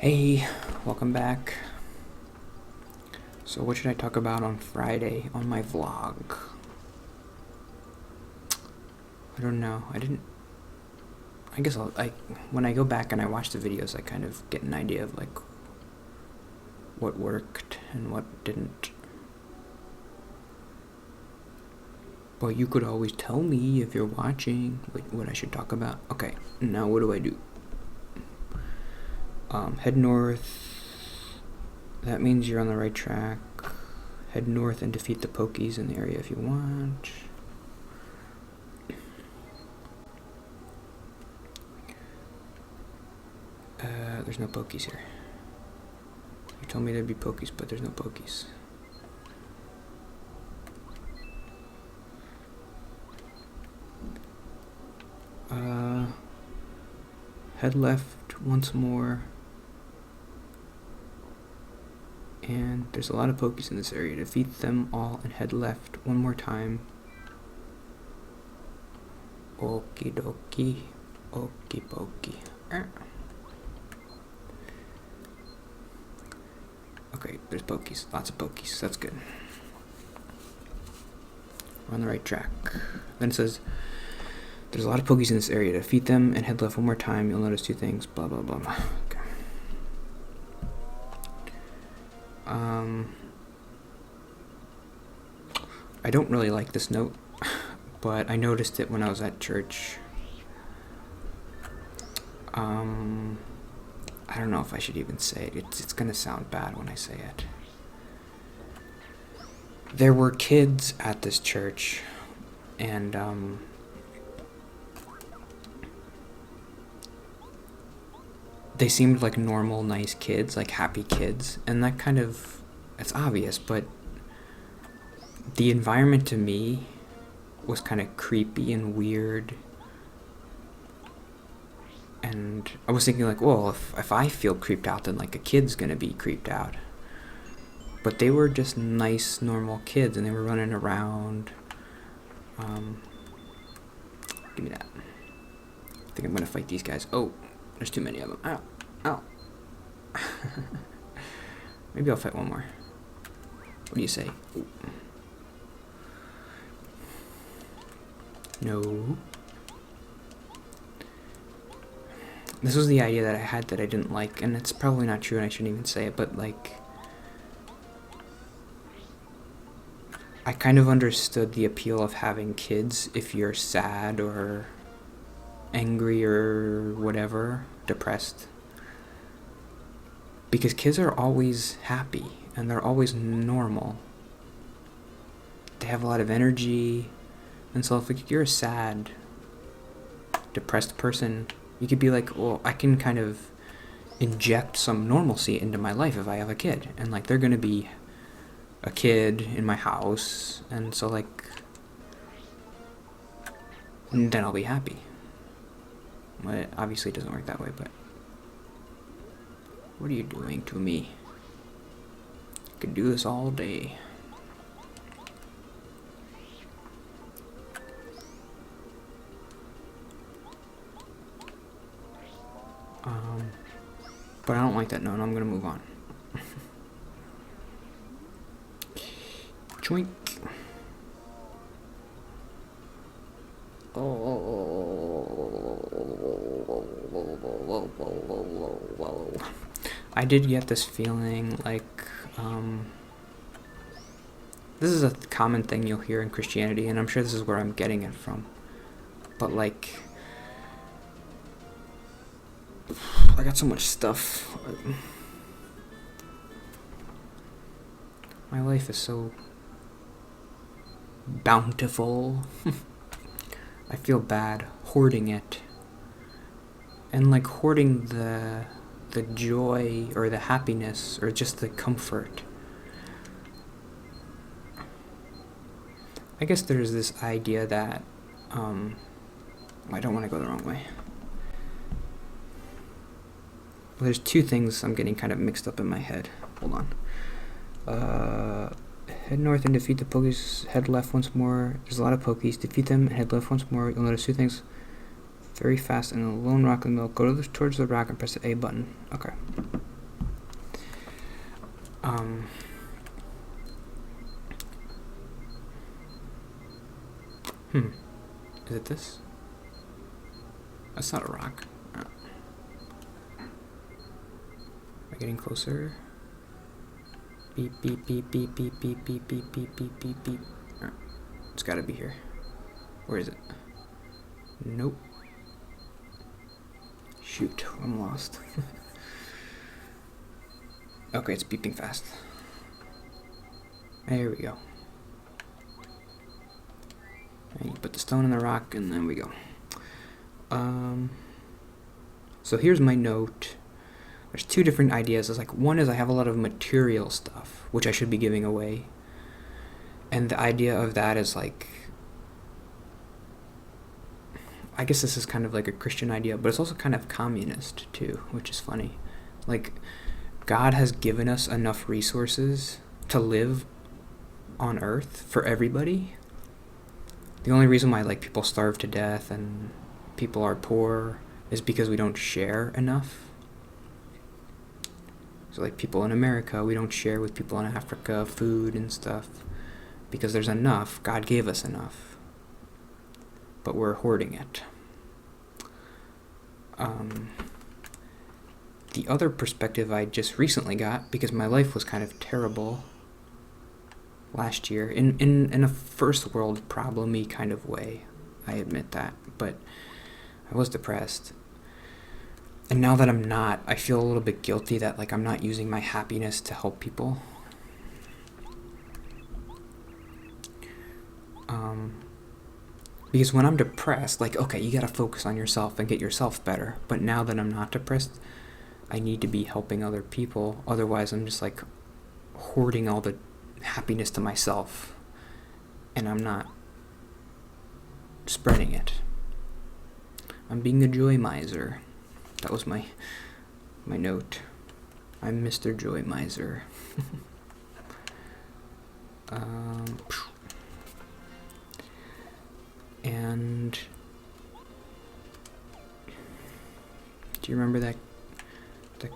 Hey, welcome back. So what should I talk about on Friday on my vlog? I don't know. I guess when I go back and I watch the videos, I kind of get an idea of like what worked and what didn't. But you could always tell me if you're watching what I should talk about. Okay, now what do? Head north. That means you're on the right track. Head north and defeat the Pokies in the area if you want. There's no Pokies here. You told me there'd be Pokies, but there's no Pokies. Head left once more. And there's a lot of Pokies in this area. Defeat them all and head left one more time. Okie dokie. Okie pokey. Okay, there's Pokies. Lots of Pokies. That's good. We're on the right track. Then it says, there's a lot of Pokies in this area. Defeat them and head left one more time. You'll notice two things. Blah, blah, blah. Okay. I don't really like this note, but I noticed it when I was at church. I don't know if I should even say it. It's gonna sound bad when I say it. There were kids at this church, and they seemed like normal, nice kids, like happy kids, and that kind of, it's obvious, but the environment to me was kind of creepy and weird. And I was thinking like, well, if I feel creeped out, then like a kid's gonna be creeped out. But they were just nice, normal kids, and they were running around. Give me that. I think I'm gonna fight these guys. Oh, there's too many of them. Ow, ow. Maybe I'll fight one more. What do you say? Ooh. No. This was the idea that I had that I didn't like, and it's probably not true and I shouldn't even say it, but like, I kind of understood the appeal of having kids if you're sad or angry or whatever, depressed. Because kids are always happy and they're always normal. They have a lot of energy, and so if you're a sad, depressed person, you could be like, well, I can kind of inject some normalcy into my life if I have a kid. And, like, they're going to be a kid in my house. And so, like, then I'll be happy. Well, it obviously doesn't work that way, but what are you doing to me? I could do this all day. But I don't like that note. I'm gonna move on. Choink. I did get this feeling like, this is a common thing you'll hear in Christianity, and I'm sure this is where I'm getting it from. But like, I got so much stuff. My life is so bountiful. I feel bad hoarding it. And like hoarding the joy or the happiness or just the comfort. I guess there's this idea that, I don't want to go the wrong way. Well, there's two things I'm getting kind of mixed up in my head. Hold on. Head north and defeat the Pokies. Head left once more. There's a lot of Pokies. Defeat them and head left once more. You'll notice two things. Very fast and a lone rock in the middle. Go towards the rock and press the A button. Okay. Um, Is it this? That's not a rock. Oh. Am I getting closer? Beep, beep, beep, beep, beep, beep, beep, beep, beep, beep, beep, beep. Oh. It's gotta be here. Where is it? Nope. Shoot, I'm lost. Okay, it's beeping fast. There we go. And you put the stone in the rock, and then we go. So here's my note. There's two different ideas. It's like, one is I have a lot of material stuff, which I should be giving away. And the idea of that is like, I guess this is kind of like a Christian idea, but it's also kind of communist too, which is funny. Like, God has given us enough resources to live on earth for everybody. The only reason why like people starve to death and people are poor is because we don't share enough. So like people in America, we don't share with people in Africa food and stuff because there's enough. God gave us enough, but we're hoarding it. The other perspective I just recently got, because my life was kind of terrible last year, in a first world problem-y kind of way, I admit that, but I was depressed. And now that I'm not, I feel a little bit guilty that like I'm not using my happiness to help people. Because when I'm depressed, like, okay, you gotta focus on yourself and get yourself better. But now that I'm not depressed, I need to be helping other people. Otherwise, I'm just like hoarding all the happiness to myself, and I'm not spreading it. I'm being a joy miser. That was my note. I'm Mr. Joy Miser. And do you remember that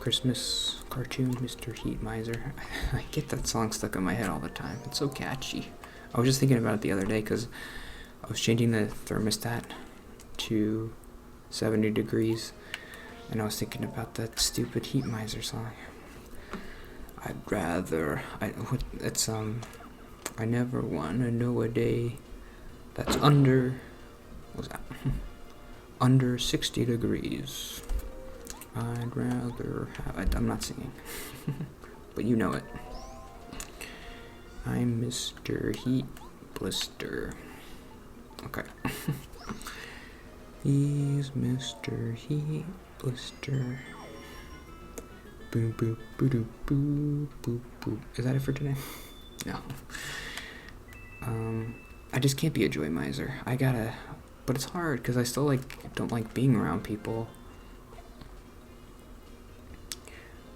Christmas cartoon, Mr. Heat Miser? I get that song stuck in my head all the time. It's so catchy. I was just thinking about it the other day because I was changing the thermostat to 70 degrees, and I was thinking about that stupid Heat Miser song. I never wanna know a day that's under 60 degrees. I'd rather have... I'm not singing. But you know it. I'm Mr. Heat Blister. Okay. He's Mr. Heat Blister. Boop, boop, boop, boop, boop, boop. Is that it for today? No. I just can't be a joy miser. But it's hard because I still don't like being around people.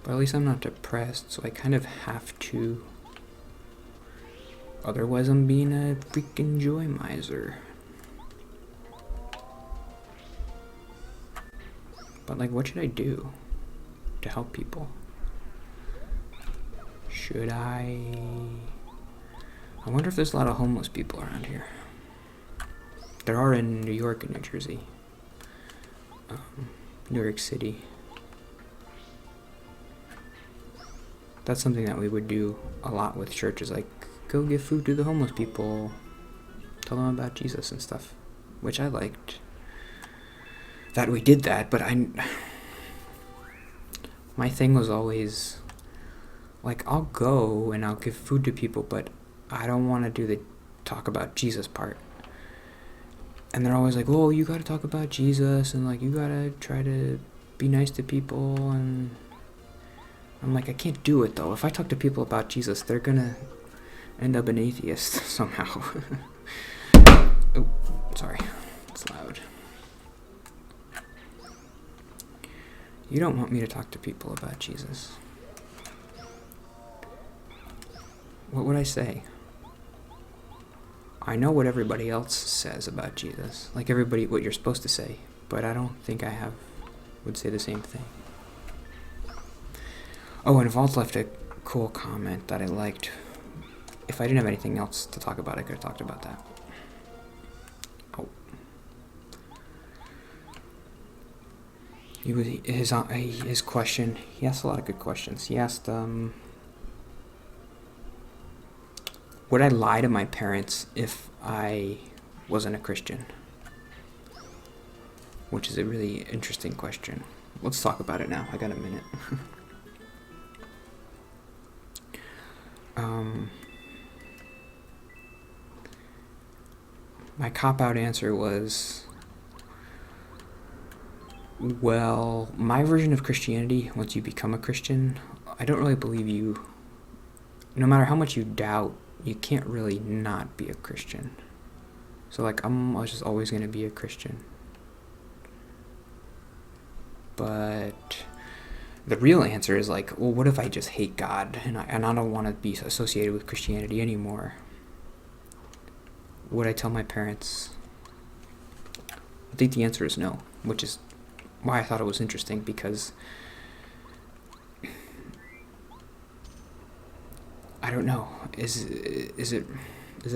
But at least I'm not depressed, so I kind of have to. Otherwise, I'm being a freaking joy miser. But what should I do to help people? Should I wonder if there's a lot of homeless people around here. There are in New York and New Jersey. New York City. That's something that we would do a lot with churches, like go give food to the homeless people, tell them about Jesus and stuff, which I liked that we did that. But my thing was always I'll go and I'll give food to people, but I don't want to do the talk about Jesus part. And they're always like, oh, you gotta talk about Jesus, and you gotta try to be nice to people, and I'm like, I can't do it though. If I talk to people about Jesus, they're gonna end up an atheist somehow. Oh, sorry. It's loud. You don't want me to talk to people about Jesus. What would I say? I know what everybody else says about Jesus. What you're supposed to say. But I don't think would say the same thing. Oh, and if all's left to cool comment that I liked. If I didn't have anything else to talk about, I could have talked about that. Oh. His question, he asked a lot of good questions. He asked, would I lie to my parents if I wasn't a Christian? Which is a really interesting question. Let's talk about it now. I got a minute. My cop-out answer was, well, my version of Christianity, once you become a Christian, I don't really believe you, no matter how much you doubt, you can't really not be a Christian. So, like, I'm just always going to be a Christian. But the real answer is, like, well, what if I just hate God and I don't want to be associated with Christianity anymore? Would I tell my parents? I think the answer is no, which is why I thought it was interesting, because I don't know. Is it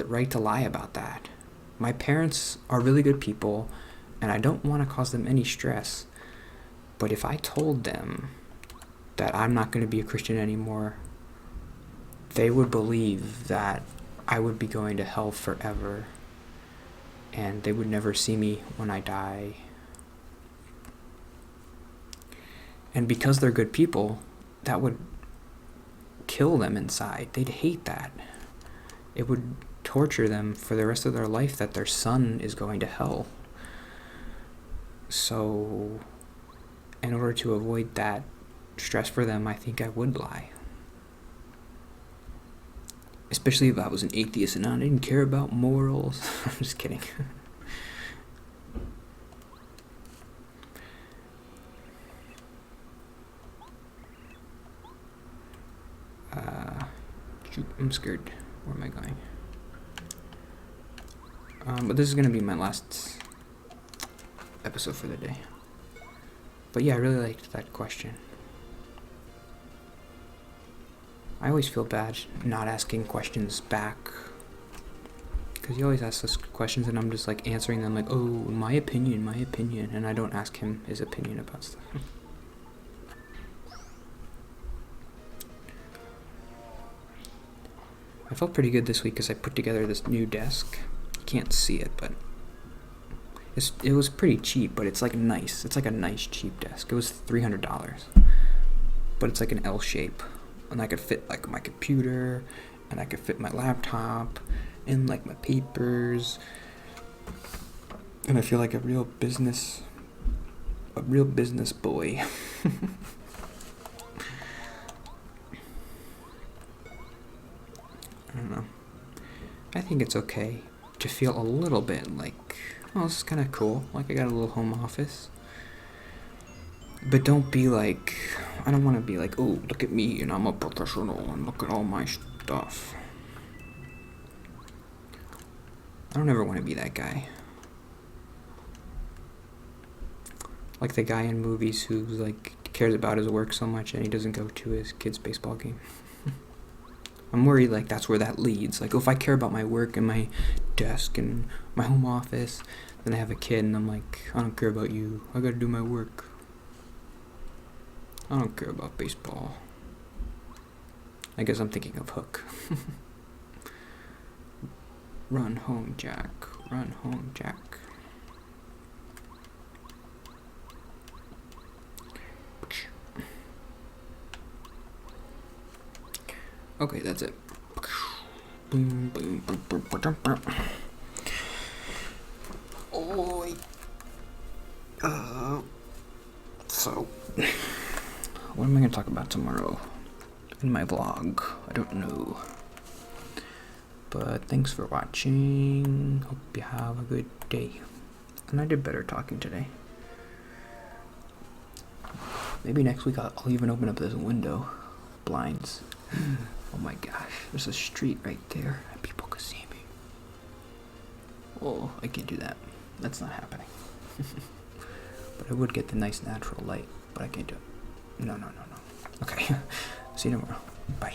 right to lie about that? My parents are really good people, and I don't want to cause them any stress. But if I told them that I'm not going to be a Christian anymore, they would believe that I would be going to hell forever, and they would never see me when I die. And because they're good people, that would kill them inside. They'd hate that. It would torture them for the rest of their life that their son is going to hell. So, in order to avoid that stress for them, I think I would lie. Especially if I was an atheist and I didn't care about morals. I'm just kidding. I'm scared. Where am I going? But this is going to be my last episode for the day. But yeah, I really liked that question. I always feel bad not asking questions back, because he always asks us questions and I'm just like answering them like, oh, my opinion, and I don't ask him his opinion about stuff. I felt pretty good this week because I put together this new desk. You can't see it, but it was pretty cheap, but it's like nice. It's like a nice cheap desk. It was $300, but it's like an L shape. And I could fit like my computer, and I could fit my laptop, and like my papers, and I feel like a real business boy. I don't know. I think it's okay to feel a little bit like, oh, this is kind of cool. Like, I got a little home office. But don't be like, I don't want to be like, oh, look at me and I'm a professional and look at all my stuff. I don't ever want to be that guy. Like the guy in movies who's like cares about his work so much and he doesn't go to his kid's baseball game. I'm worried like that's where that leads. Like, if I care about my work and my desk and my home office, then I have a kid and I'm like, I don't care about you. I gotta do my work. I don't care about baseball. I guess I'm thinking of Hook. Run home, Jack. Run home, Jack. Okay, that's it. Boom, boom, boom, boom, boom, boom. Oh, so, what am I going to talk about tomorrow in my vlog? I don't know. But thanks for watching. Hope you have a good day. And I did better talking today. Maybe next week I'll even open up this window. Blinds. Oh my gosh, there's a street right there and people could see me. Oh, I can't do that. That's not happening. But I would get the nice natural light, but I can't do it. No. Okay, see you tomorrow. Bye.